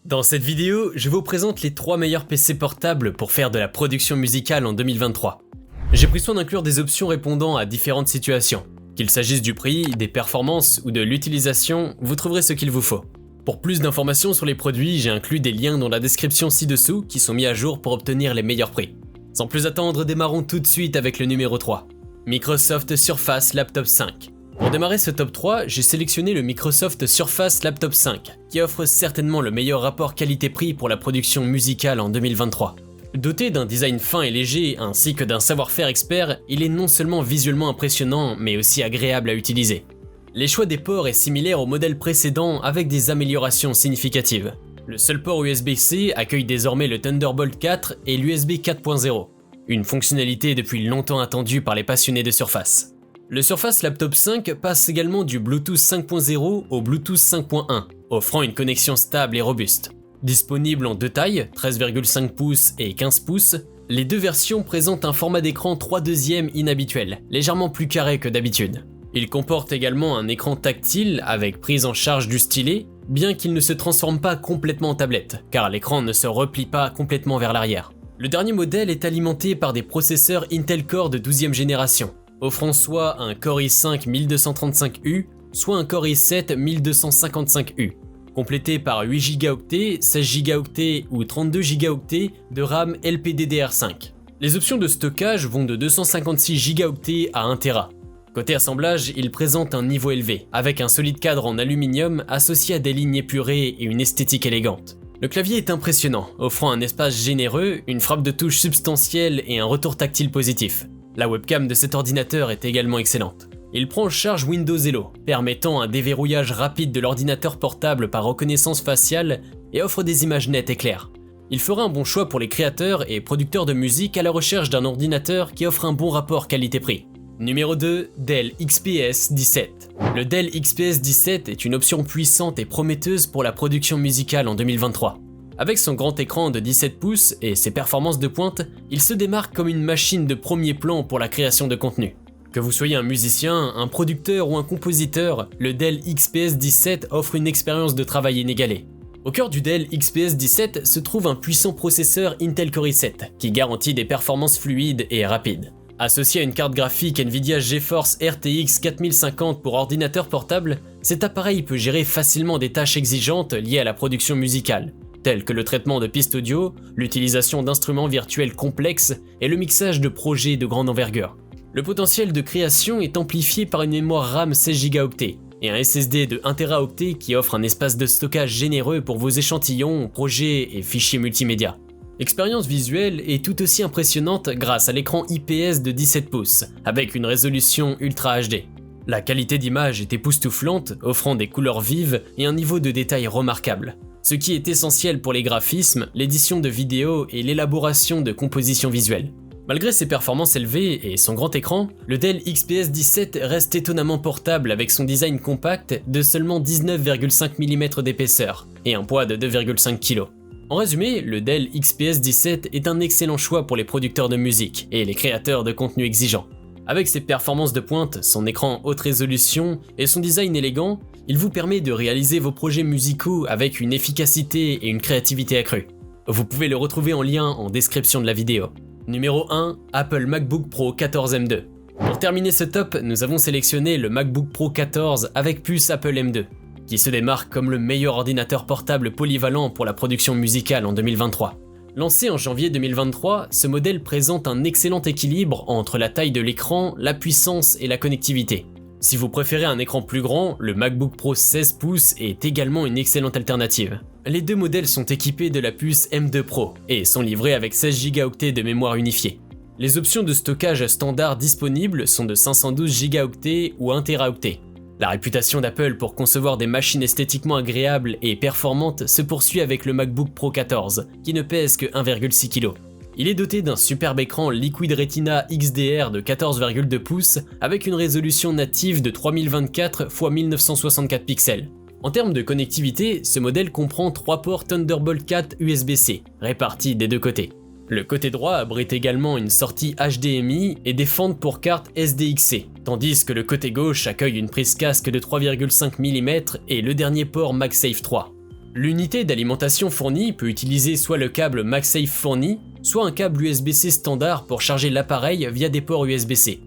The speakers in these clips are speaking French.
Dans cette vidéo, je vous présente les 3 meilleurs PC portables pour faire de la production musicale en 2023. J'ai pris soin d'inclure des options répondant à différentes situations. Qu'il s'agisse du prix, des performances ou de l'utilisation, vous trouverez ce qu'il vous faut. Pour plus d'informations sur les produits, j'ai inclus des liens dans la description ci-dessous qui sont mis à jour pour obtenir les meilleurs prix. Sans plus attendre, démarrons tout de suite avec le numéro 3. Microsoft Surface Laptop 5. Pour démarrer ce top 3, j'ai sélectionné le Microsoft Surface Laptop 5, qui offre certainement le meilleur rapport qualité-prix pour la production musicale en 2023. Doté d'un design fin et léger ainsi que d'un savoir-faire expert, il est non seulement visuellement impressionnant, mais aussi agréable à utiliser. Les choix des ports est similaire au modèle précédent avec des améliorations significatives. Le seul port USB-C accueille désormais le Thunderbolt 4 et l'USB 4.0, une fonctionnalité depuis longtemps attendue par les passionnés de Surface. Le Surface Laptop 5 passe également du Bluetooth 5.0 au Bluetooth 5.1, offrant une connexion stable et robuste. Disponible en deux tailles, 13,5 pouces et 15 pouces, les deux versions présentent un format d'écran 3/2 inhabituel, légèrement plus carré que d'habitude. Il comporte également un écran tactile avec prise en charge du stylet, bien qu'il ne se transforme pas complètement en tablette, car l'écran ne se replie pas complètement vers l'arrière. Le dernier modèle est alimenté par des processeurs Intel Core de 12e génération, offrant soit un Core i5 1235U, soit un Core i7 1255U, complété par 8 Go, 16 Go ou 32 Go de RAM LPDDR5. Les options de stockage vont de 256 Go à 1 Tera. Côté assemblage, il présente un niveau élevé, avec un solide cadre en aluminium associé à des lignes épurées et une esthétique élégante. Le clavier est impressionnant, offrant un espace généreux, une frappe de touche substantielle et un retour tactile positif. La webcam de cet ordinateur est également excellente. Il prend en charge Windows Hello, permettant un déverrouillage rapide de l'ordinateur portable par reconnaissance faciale et offre des images nettes et claires. Il fera un bon choix pour les créateurs et producteurs de musique à la recherche d'un ordinateur qui offre un bon rapport qualité-prix. Numéro 2, Dell XPS 17. Le Dell XPS 17 est une option puissante et prometteuse pour la production musicale en 2023. Avec son grand écran de 17 pouces et ses performances de pointe, il se démarque comme une machine de premier plan pour la création de contenu. Que vous soyez un musicien, un producteur ou un compositeur, le Dell XPS 17 offre une expérience de travail inégalée. Au cœur du Dell XPS 17 se trouve un puissant processeur Intel Core i7 qui garantit des performances fluides et rapides. Associé à une carte graphique Nvidia GeForce RTX 4050 pour ordinateur portable, cet appareil peut gérer facilement des tâches exigeantes liées à la production musicale, telles que le traitement de pistes audio, l'utilisation d'instruments virtuels complexes et le mixage de projets de grande envergure. Le potentiel de création est amplifié par une mémoire RAM 16 Go et un SSD de 1 Teraoctet qui offre un espace de stockage généreux pour vos échantillons, projets et fichiers multimédia. L'expérience visuelle est tout aussi impressionnante grâce à l'écran IPS de 17 pouces, avec une résolution Ultra HD. La qualité d'image est époustouflante, offrant des couleurs vives et un niveau de détail remarquable, ce qui est essentiel pour les graphismes, l'édition de vidéos et l'élaboration de compositions visuelles. Malgré ses performances élevées et son grand écran, le Dell XPS 17 reste étonnamment portable avec son design compact de seulement 19,5 mm d'épaisseur et un poids de 2,5 kg. En résumé, le Dell XPS 17 est un excellent choix pour les producteurs de musique et les créateurs de contenu exigeants. Avec ses performances de pointe, son écran haute résolution et son design élégant, il vous permet de réaliser vos projets musicaux avec une efficacité et une créativité accrue. Vous pouvez le retrouver en lien en description de la vidéo. Numéro 1, Apple MacBook Pro 14 M2. Pour terminer ce top, nous avons sélectionné le MacBook Pro 14 avec puce Apple M2. Qui se démarque comme le meilleur ordinateur portable polyvalent pour la production musicale en 2023. Lancé en janvier 2023, ce modèle présente un excellent équilibre entre la taille de l'écran, la puissance et la connectivité. Si vous préférez un écran plus grand, le MacBook Pro 16 pouces est également une excellente alternative. Les deux modèles sont équipés de la puce M2 Pro et sont livrés avec 16 Go de mémoire unifiée. Les options de stockage standard disponibles sont de 512 Go ou 1 Teraoctet. La réputation d'Apple pour concevoir des machines esthétiquement agréables et performantes se poursuit avec le MacBook Pro 14, qui ne pèse que 1,6 kg. Il est doté d'un superbe écran Liquid Retina XDR de 14,2 pouces avec une résolution native de 3024 x 1964 pixels. En termes de connectivité, ce modèle comprend 3 ports Thunderbolt 4 USB-C, répartis des deux côtés. Le côté droit abrite également une sortie HDMI et des fentes pour carte SDXC, tandis que le côté gauche accueille une prise casque de 3,5 mm et le dernier port MagSafe 3. L'unité d'alimentation fournie peut utiliser soit le câble MagSafe fourni, soit un câble USB-C standard pour charger l'appareil via des ports USB-C.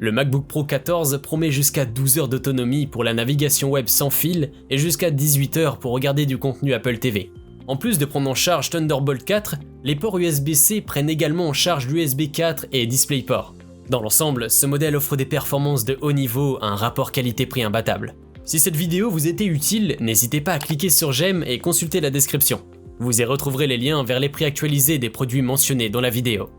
Le MacBook Pro 14 promet jusqu'à 12 heures d'autonomie pour la navigation web sans fil et jusqu'à 18 heures pour regarder du contenu Apple TV. En plus de prendre en charge Thunderbolt 4, les ports USB-C prennent également en charge l'USB 4 et DisplayPort. Dans l'ensemble, ce modèle offre des performances de haut niveau à un rapport qualité-prix imbattable. Si cette vidéo vous était utile, n'hésitez pas à cliquer sur j'aime et consulter la description. Vous y retrouverez les liens vers les prix actualisés des produits mentionnés dans la vidéo.